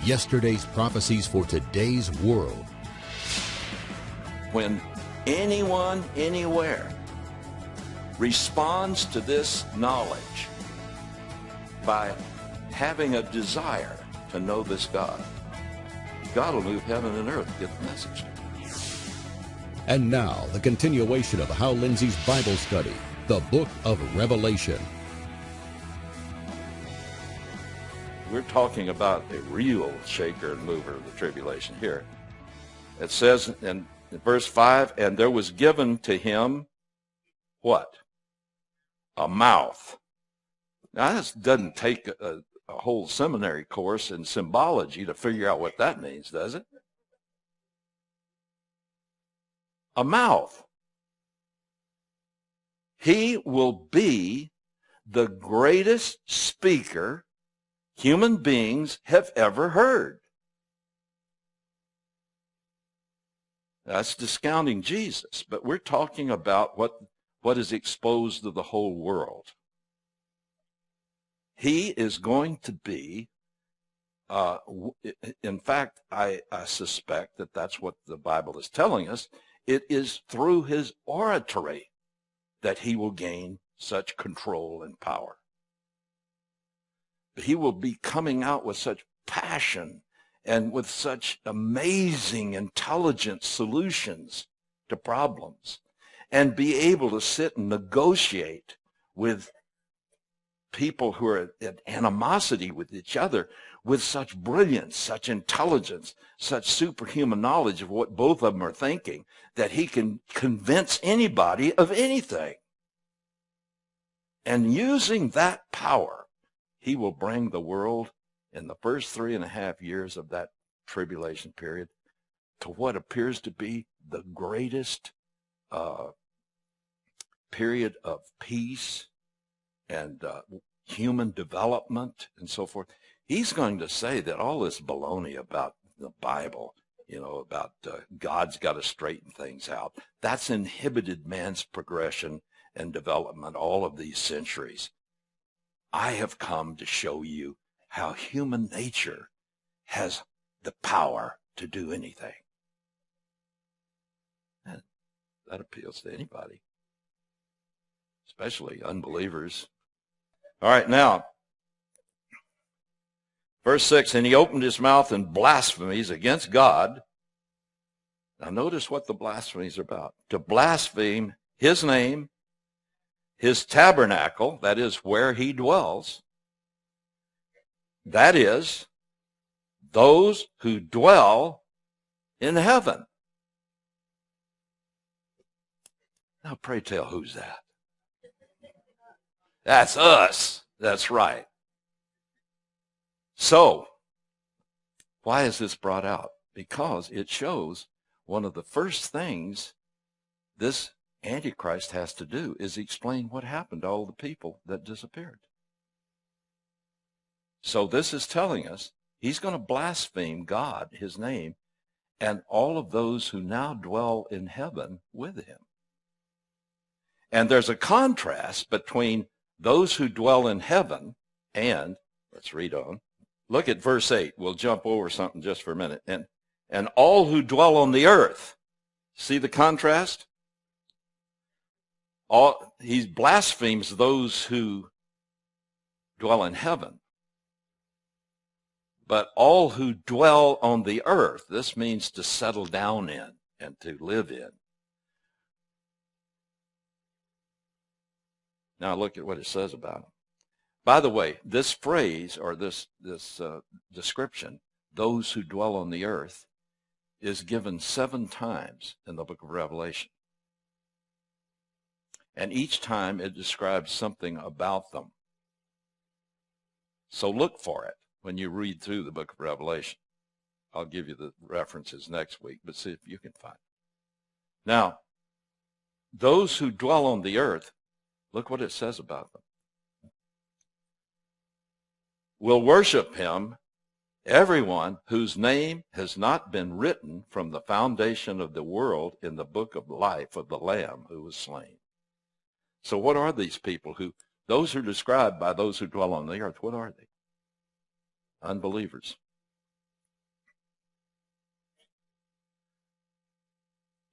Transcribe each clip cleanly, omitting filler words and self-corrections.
Yesterday's prophecies for today's world. When anyone, anywhere, responds to this knowledge by having a desire to know this God, God will move heaven and earth to get the message. And now, the continuation of Hal Lindsey's Bible study, the Book of Revelation. We're talking about a real shaker and mover of the tribulation here. It says in verse 5, and there was given to him what? A mouth. Now, this doesn't take a whole seminary course in symbology to figure out what that means, does it? A mouth. He will be the greatest speaker human beings have ever heard. That's discounting Jesus, but we're talking about what is exposed to the whole world. He is going to be, in fact, I suspect that that's what the Bible is telling us. It is through his oratory that he will gain such control and power. He will be coming out with such passion and with such amazing, intelligent solutions to problems, and be able to sit and negotiate with people who are at animosity with each other with such brilliance, such intelligence, such superhuman knowledge of what both of them are thinking, that he can convince anybody of anything. And using that power, he will bring the world in the first 3.5 years of that tribulation period to what appears to be the greatest period of peace and human development and so forth. He's going to say that all this baloney about the Bible, about God's got to straighten things out, that's inhibited man's progression and development all of these centuries. I have come to show you how human nature has the power to do anything. And that appeals to anybody, especially unbelievers. All right, now, verse 6, and he opened his mouth in blasphemies against God. Now notice what the blasphemies are about. To blaspheme his name, his tabernacle, that is where he dwells, that is, those who dwell in heaven. Now pray tell, who's that? That's us. That's right. So, why is this brought out? Because it shows one of the first things this Antichrist has to do is explain what happened to all the people that disappeared. So this is telling us he's going to blaspheme God, his name, and all of those who now dwell in heaven with him. And there's a contrast between those who dwell in heaven and, let's read on, look at verse 8. We'll jump over something just for a minute. And all who dwell on the earth. See the contrast? He blasphemes those who dwell in heaven. But all who dwell on the earth, this means to settle down in and to live in. Now look at what it says about them. By the way, this phrase or this description, those who dwell on the earth, is given 7 times in the book of Revelation. And each time it describes something about them. So look for it when you read through the book of Revelation. I'll give you the references next week, but see if you can find it. Now, those who dwell on the earth, look what it says about them. Will worship him, everyone whose name has not been written from the foundation of the world in the book of life of the Lamb who was slain. So what are these people those who are described by those who dwell on the earth, what are they? Unbelievers.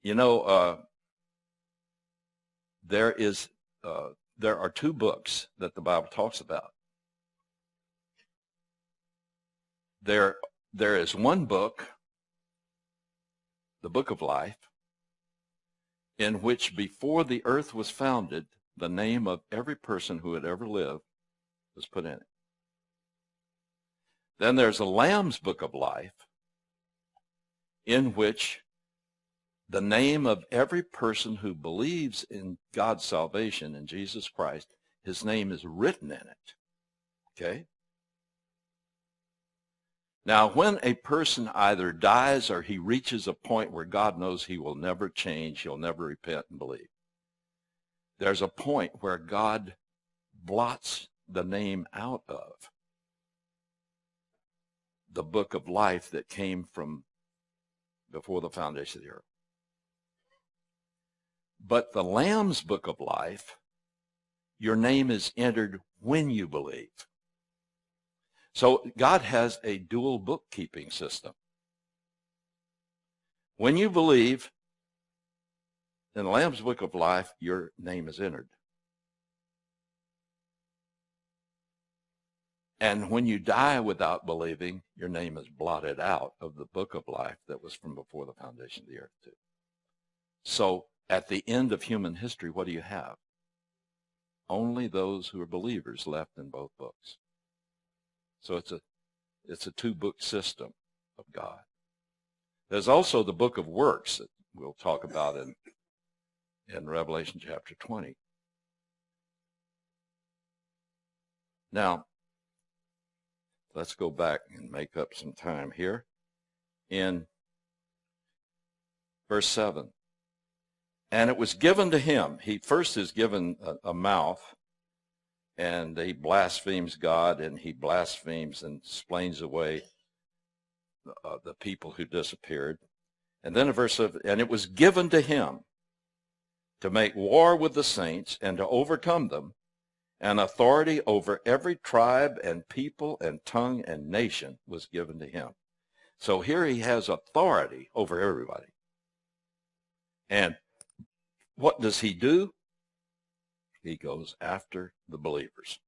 You know, there are two books that the Bible talks about. There is one book, the book of life, in which before the earth was founded, the name of every person who had ever lived was put in it. Then there's a Lamb's book of life, in which the name of every person who believes in God's salvation in Jesus Christ, his name is written in it. Okay? Now, when a person either dies or he reaches a point where God knows he will never change, he'll never repent and believe, there's a point where God blots the name out of the book of life that came from before the foundation of the earth. But the Lamb's book of life, your name is entered when you believe. So God has a dual bookkeeping system. When you believe in the Lamb's book of life, your name is entered. And when you die without believing, your name is blotted out of the book of life that was from before the foundation of the earth too. So at the end of human history, what do you have? Only those who are believers left in both books. So it's a two-book system of God. There's also the book of works that we'll talk about in Revelation chapter 20. Now, let's go back and make up some time here. In verse 7, and it was given to him. He first is given a mouth, and he blasphemes God, and he blasphemes and explains away the people who disappeared. And then in verse 7, and it was given to him to make war with the saints and to overcome them, and authority over every tribe and people and tongue and nation was given to him. So here he has authority over everybody. And what does he do? He goes after the believers.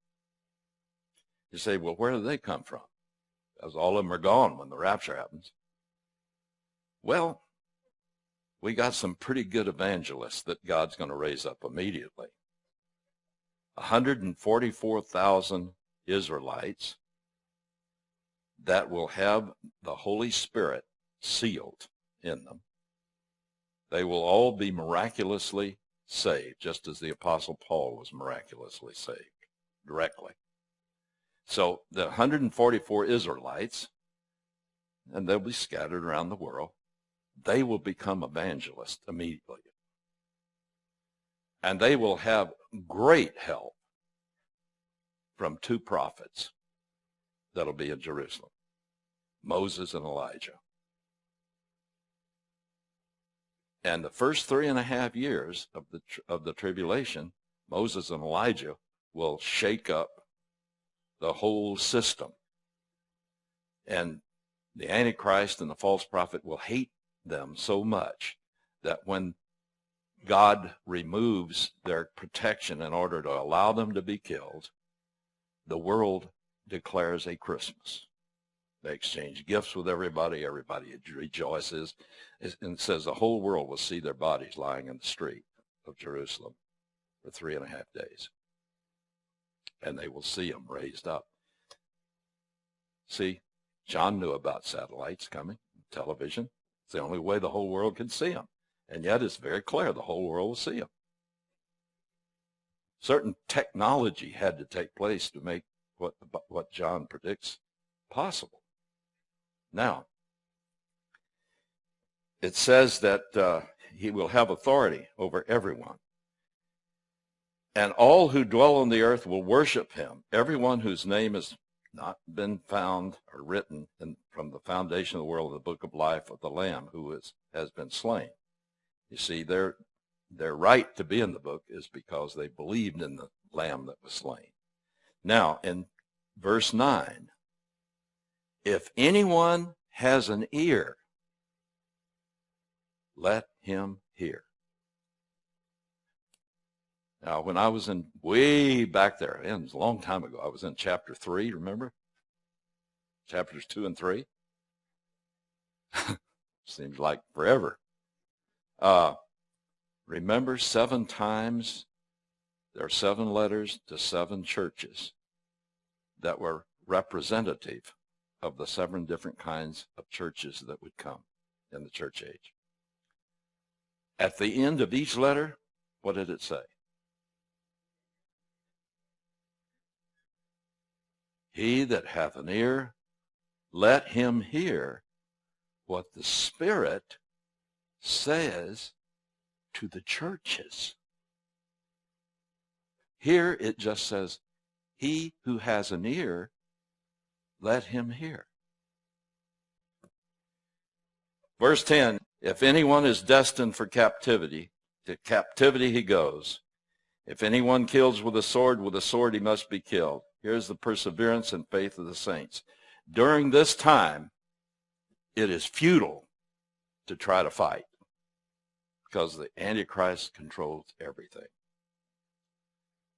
You say, well, where do they come from? Because all of them are gone when the rapture happens. Well, we got some pretty good evangelists that God's going to raise up immediately. 144,000 Israelites that will have the Holy Spirit sealed in them. They will all be miraculously saved, just as the Apostle Paul was miraculously saved directly. So the 144 Israelites, and they'll be scattered around the world, they will become evangelists immediately. And they will have great help from two prophets that'll be in Jerusalem, Moses and Elijah. And the first 3.5 years of the tribulation, Moses and Elijah will shake up the whole system. And the Antichrist and the false prophet will hate them so much that when God removes their protection in order to allow them to be killed, the world declares a Christmas. They exchange gifts with everybody. Everybody rejoices. And it says the whole world will see their bodies lying in the street of Jerusalem for 3.5 days. And they will see them raised up. See, John knew about satellites coming, television. It's the only way the whole world can see them. And yet it's very clear the whole world will see them. Certain technology had to take place to make what John predicts possible. Now, it says that he will have authority over everyone. And all who dwell on the earth will worship him, everyone whose name has not been found or written from the foundation of the world in the book of life of the Lamb who has been slain. You see, their right to be in the book is because they believed in the Lamb that was slain. Now, in verse 9, if anyone has an ear, let him here. Now, when I was in way back there, it was a long time ago, I was in chapter 3, remember? Chapters 2 and 3. Seems like forever. Remember 7 times, there are 7 letters to 7 churches that were representative of the 7 different kinds of churches that would come in the church age. At the end of each letter, what did it say? He that hath an ear, let him hear what the Spirit says to the churches. Here it just says, he who has an ear, let him hear. Verse 10, if anyone is destined for captivity, to captivity he goes. If anyone kills with a sword he must be killed. Here's the perseverance and faith of the saints. During this time, it is futile to try to fight because the Antichrist controls everything.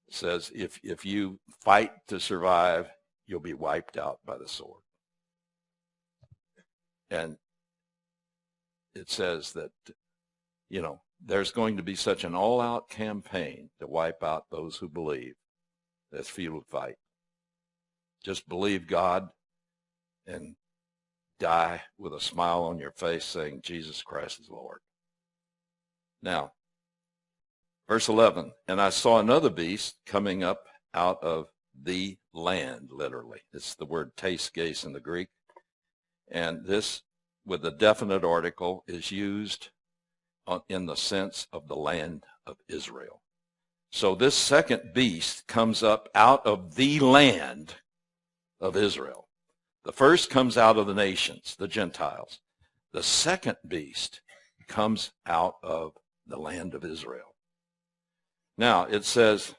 It says if you fight to survive, you'll be wiped out by the sword. And it says that, you know, there's going to be such an all-out campaign to wipe out those who believe. That's futile to fight. Just believe God and die with a smile on your face saying Jesus Christ is Lord. Now, verse 11, and I saw another beast coming up out of the land, literally. It's the word teiskes in the Greek. And this, with a definite article, is used in the sense of the land of Israel. So this second beast comes up out of the land of Israel. The first comes out of the nations, the Gentiles. The second beast comes out of the land of Israel. Now it says,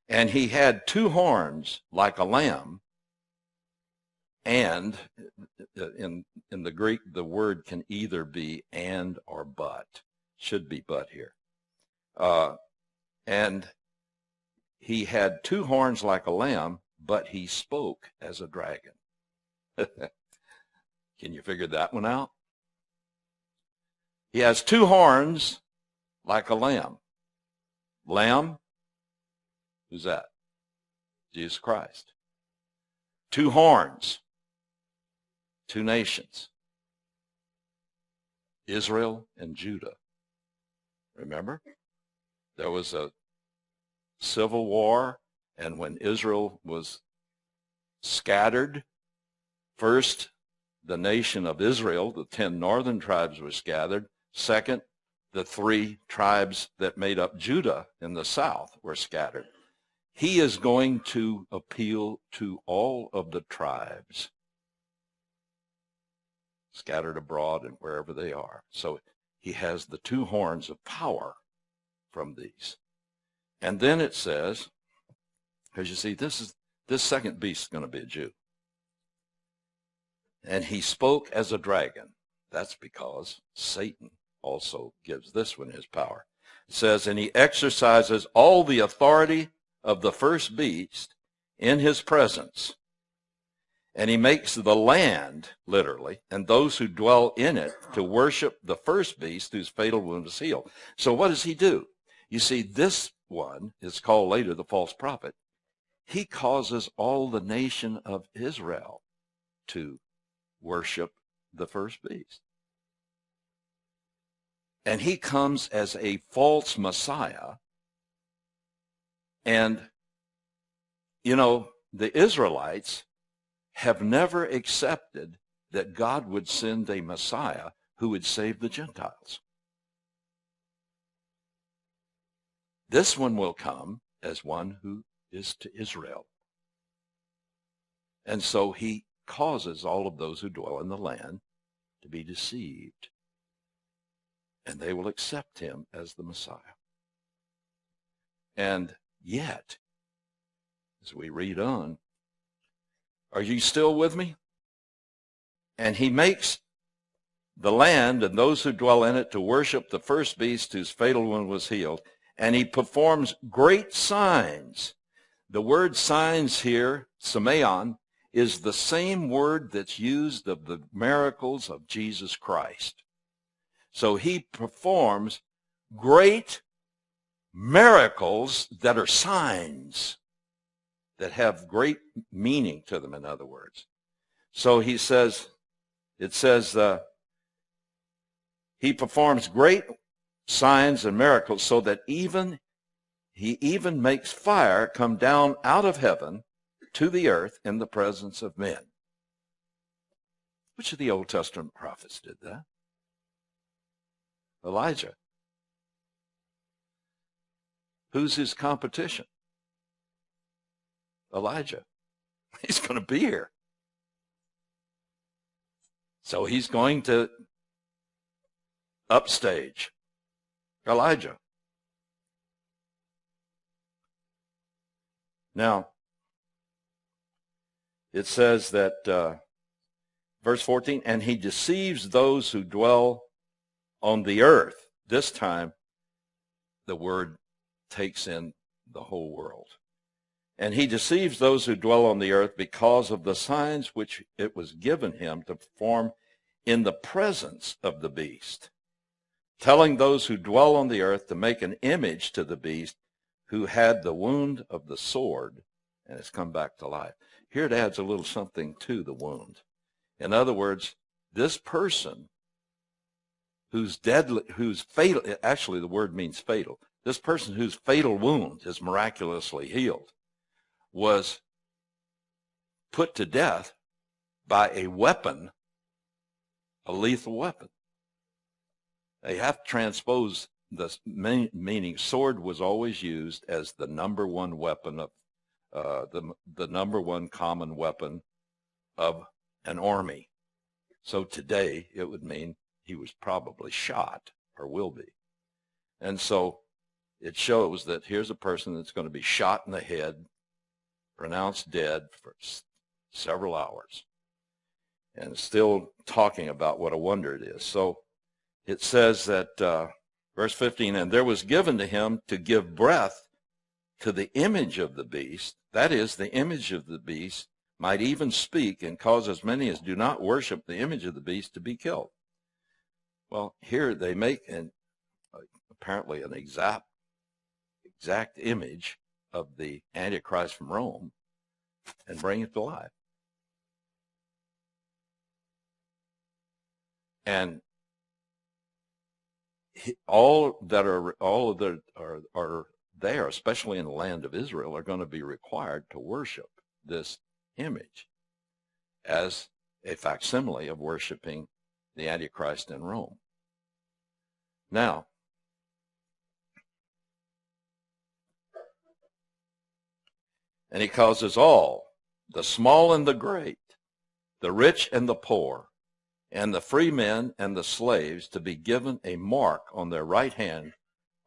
and he had 2 horns like a lamb, and in the Greek the word can either be and or but. Should be but here. And he had 2 horns like a lamb, but he spoke as a dragon. Can you figure that one out? He has 2 horns like a lamb. Lamb, who's that? Jesus Christ. 2 horns, 2 nations. Israel and Judah. Remember? There was a civil war, and when Israel was scattered, first the nation of Israel, the 10 northern tribes, were scattered. Second, the 3 tribes that made up Judah in the south were scattered. He is going to appeal to all of the tribes scattered abroad and wherever they are. So he has the 2 horns of power from these. And then it says, because you see, this second beast is going to be a Jew. And he spoke as a dragon. That's because Satan also gives this one his power. It says, and he exercises all the authority of the first beast in his presence. And he makes the land, literally, and those who dwell in it to worship the first beast whose fatal wound is healed. So what does he do? You see, this one is called later the false prophet. He causes all the nation of Israel to worship the first beast. And he comes as a false Messiah. And, you know, the Israelites have never accepted that God would send a Messiah who would save the Gentiles. This one will come as one who is to Israel. And so he causes all of those who dwell in the land to be deceived. And they will accept him as the Messiah. And yet, as we read on, are you still with me? And he makes the land and those who dwell in it to worship the first beast whose fatal wound was healed. And he performs great signs. The word signs here, semeion, is the same word that's used of the miracles of Jesus Christ. So he performs great miracles that are signs, that have great meaning to them, in other words. So he says, it says, he performs great signs and miracles so that he even makes fire come down out of heaven to the earth in the presence of men. Which of the Old Testament prophets did that? Elijah. Who's his competition? Elijah. He's going to be here. So he's going to upstage Elijah. Now, it says that, verse 14, and he deceives those who dwell on the earth. This time, the word takes in the whole world. And he deceives those who dwell on the earth because of the signs which it was given him to perform in the presence of the beast, telling those who dwell on the earth to make an image to the beast who had the wound of the sword and has come back to life. Here it adds a little something to the wound. In other words, this person whose fatal, actually the word means fatal, this person whose fatal wound is miraculously healed was put to death by a weapon, a lethal weapon. They have to transpose the meaning. Sword was always used as the number one weapon of the number one common weapon of an army. So today it would mean he was probably shot or will be. And so it shows that here's a person that's going to be shot in the head, pronounced dead for several hours, and still talking about what a wonder it is. So it says that, verse 15, and there was given to him to give breath to the image of the beast, that is, the image of the beast might even speak and cause as many as do not worship the image of the beast to be killed. Well, here they make apparently an exact image of the Antichrist from Rome and bring it to life. And all that are there, especially in the land of Israel, are going to be required to worship this image as a facsimile of worshiping the Antichrist in Rome. Now, and he causes all, the small and the great, the rich and the poor, and the free men and the slaves, to be given a mark on their right hand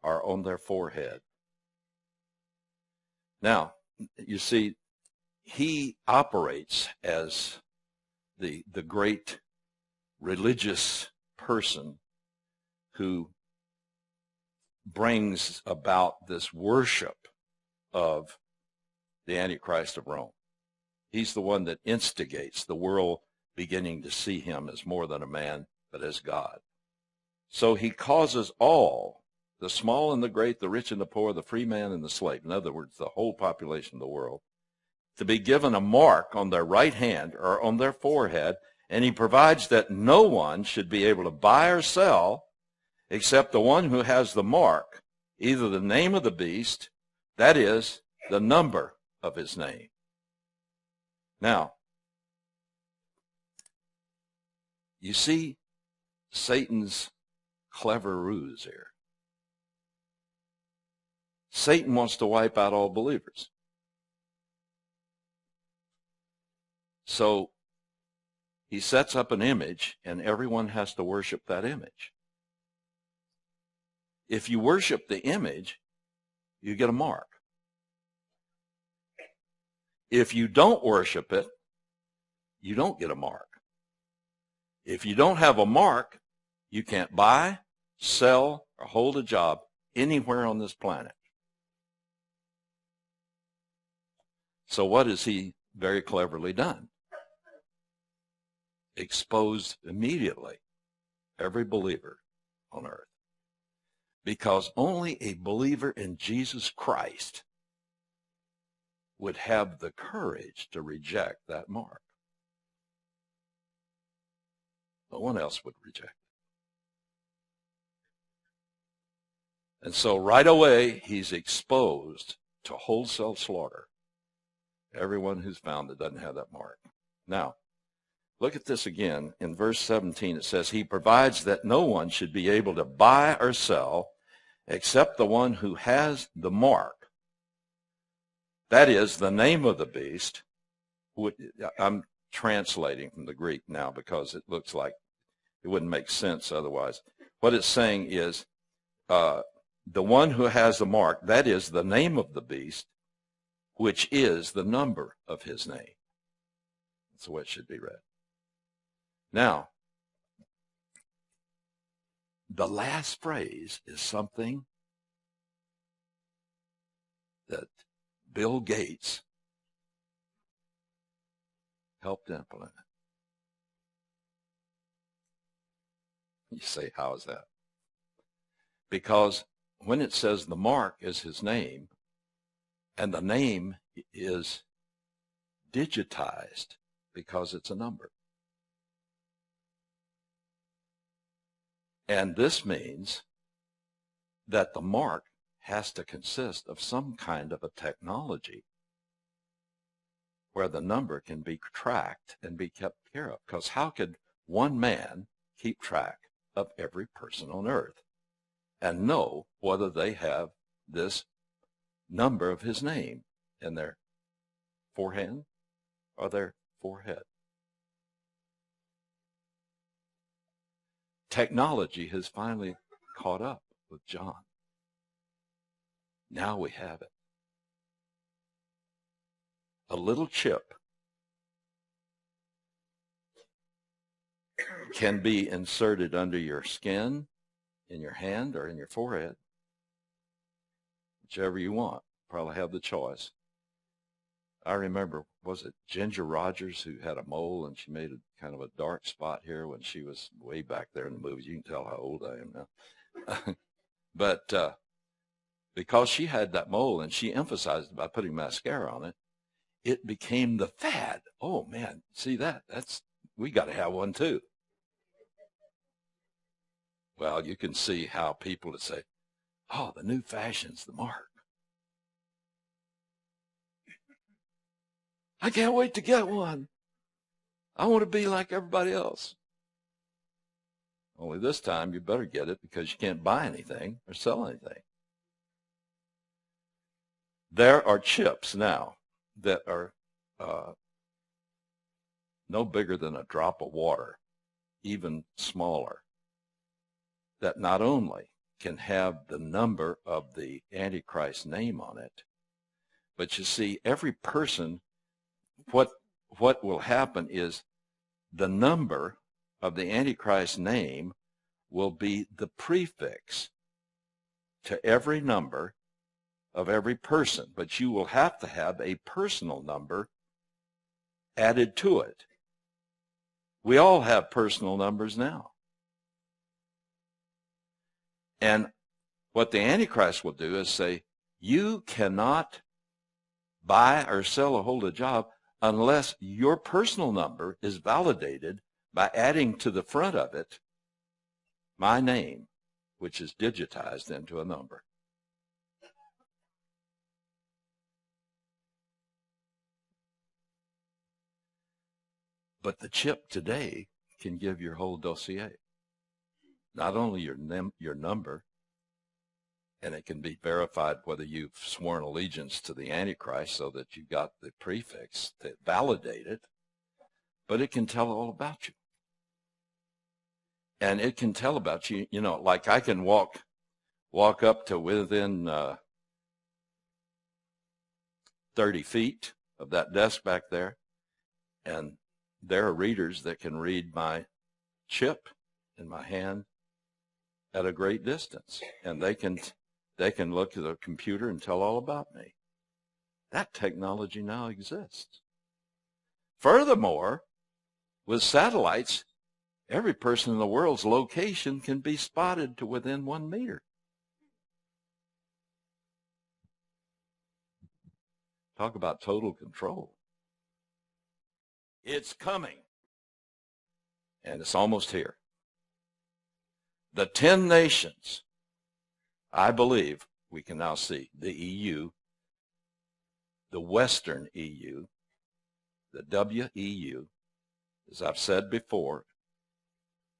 or on their forehead. Now, you see, he operates as the great religious person who brings about this worship of the Antichrist of Rome. He's the one that instigates the world beginning to see him as more than a man, but as God. So he causes all, the small and the great, the rich and the poor, the free man and the slave, in other words, the whole population of the world, to be given a mark on their right hand or on their forehead, and he provides that no one should be able to buy or sell except the one who has the mark, either the name of the beast, that is, the number of his name. Now, you see Satan's clever ruse here. Satan wants to wipe out all believers. So he sets up an image, and everyone has to worship that image. If you worship the image, you get a mark. If you don't worship it, you don't get a mark. If you don't have a mark, you can't buy, sell, or hold a job anywhere on this planet. So what has he very cleverly done? Exposed immediately every believer on earth. Because only a believer in Jesus Christ would have the courage to reject that mark. No one else would reject it. And so right away, he's exposed to wholesale slaughter everyone who's found that doesn't have that mark. Now, look at this again. In verse 17, it says, he provides that no one should be able to buy or sell except the one who has the mark. That is, the name of the beast. I'm translating from the Greek now because it looks like it wouldn't make sense otherwise. What it's saying is the one who has the mark, that is, the name of the beast, which is the number of his name. That's the way it should be read. Now, the last phrase is something that Bill Gates helped implement. You say, how is that? Because when it says the mark is his name, and the name is digitized because it's a number. And this means that the mark has to consist of some kind of a technology where the number can be tracked and be kept care of. Because how could one man keep track of every person on earth and know whether they have this number of his name in their forehand or their forehead? Technology has finally caught up with John. Now we have it. A little chip can be inserted under your skin, in your hand, or in your forehead. Whichever you want. Probably have the choice. I remember, was it Ginger Rogers who had a mole and she made a kind of a dark spot here when she was way back there in the movies. You can tell how old I am now. But because she had that mole and she emphasized it by putting mascara on it, it became the fad. Oh man, see that? We got to have one too. Well, you can see how people would say, oh, the new fashion's the mark. I can't wait to get one. I want to be like everybody else. Only this time you better get it because you can't buy anything or sell anything. There are chips now that are no bigger than a drop of water, even smaller, that not only can have the number of the Antichrist name on it, but you see, every person, what will happen is the number of the Antichrist name will be the prefix to every number of every person, but you will have to have a personal number added to it. We all have personal numbers now. And what the Antichrist will do is say, you cannot buy or sell or hold a job unless your personal number is validated by adding to the front of it my name, which is digitized into a number. But the chip today can give your whole dossier. Not only your number, and it can be verified whether you've sworn allegiance to the Antichrist so that you got the prefix that validate it, but it can tell all about you. And it can tell about you, you know, like I can walk up to within 30 feet of that desk back there, and there are readers that can read my chip in my hand at a great distance, and they can look at the computer and tell all about me. That technology now exists. Furthermore, with satellites, every person in the world's location can be spotted to within 1 meter. Talk about total control. It's coming, and it's almost here. The 10 nations, I believe we can now see the EU, the Western EU, the WEU, as I've said before,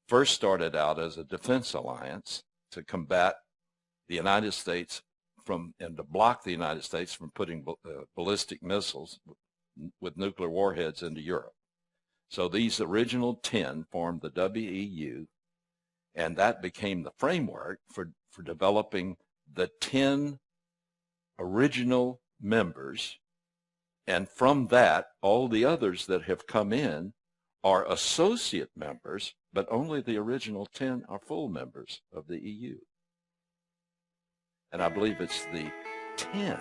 first started out as a defense alliance to combat the United States and to block the United States from putting ballistic missiles with nuclear warheads into Europe. So these original 10 formed the WEU, and that became the framework for developing the 10 original members. And from that, all the others that have come in are associate members, but only the original 10 are full members of the EU. And I believe it's the 10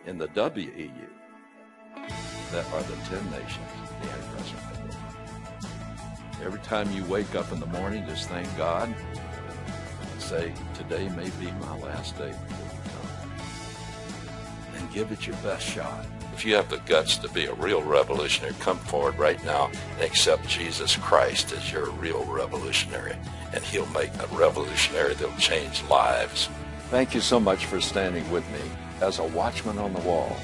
in the WEU that are the 10 nations the Antichrist will be. Every time you wake up in the morning, just thank God and say, today may be my last day before you come. And give it your best shot. If you have the guts to be a real revolutionary, come forward right now and accept Jesus Christ as your real revolutionary. And he'll make a revolutionary that'll change lives. Thank you so much for standing with me as a watchman on the wall.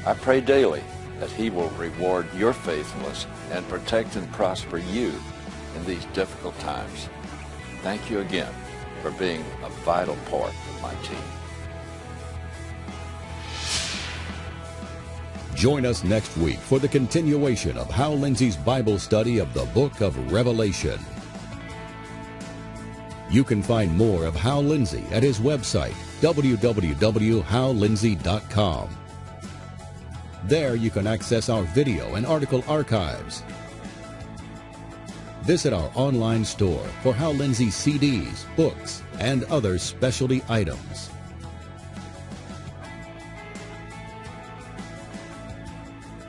I pray daily that he will reward your faithfulness and protect and prosper you in these difficult times. Thank you again for being a vital part of my team. Join us next week for the continuation of Hal Lindsey's Bible study of the book of Revelation. You can find more of Hal Lindsey at his website, www.hallindsey.com. There you can access our video and article archives. Visit our online store for Hal Lindsey CDs, books, and other specialty items.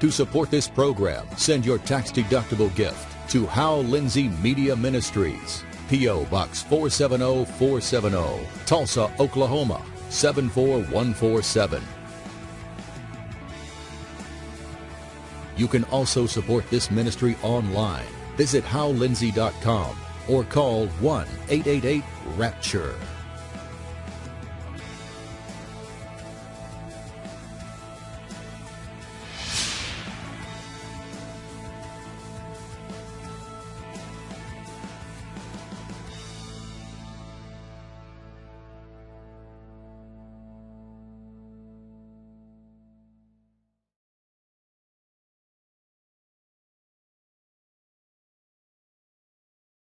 To support this program, send your tax-deductible gift to Hal Lindsey Media Ministries, P.O. Box 470470, Tulsa, Oklahoma 74147. You can also support this ministry online. Visit HalLindsey.com or call 1-888-RAPTURE.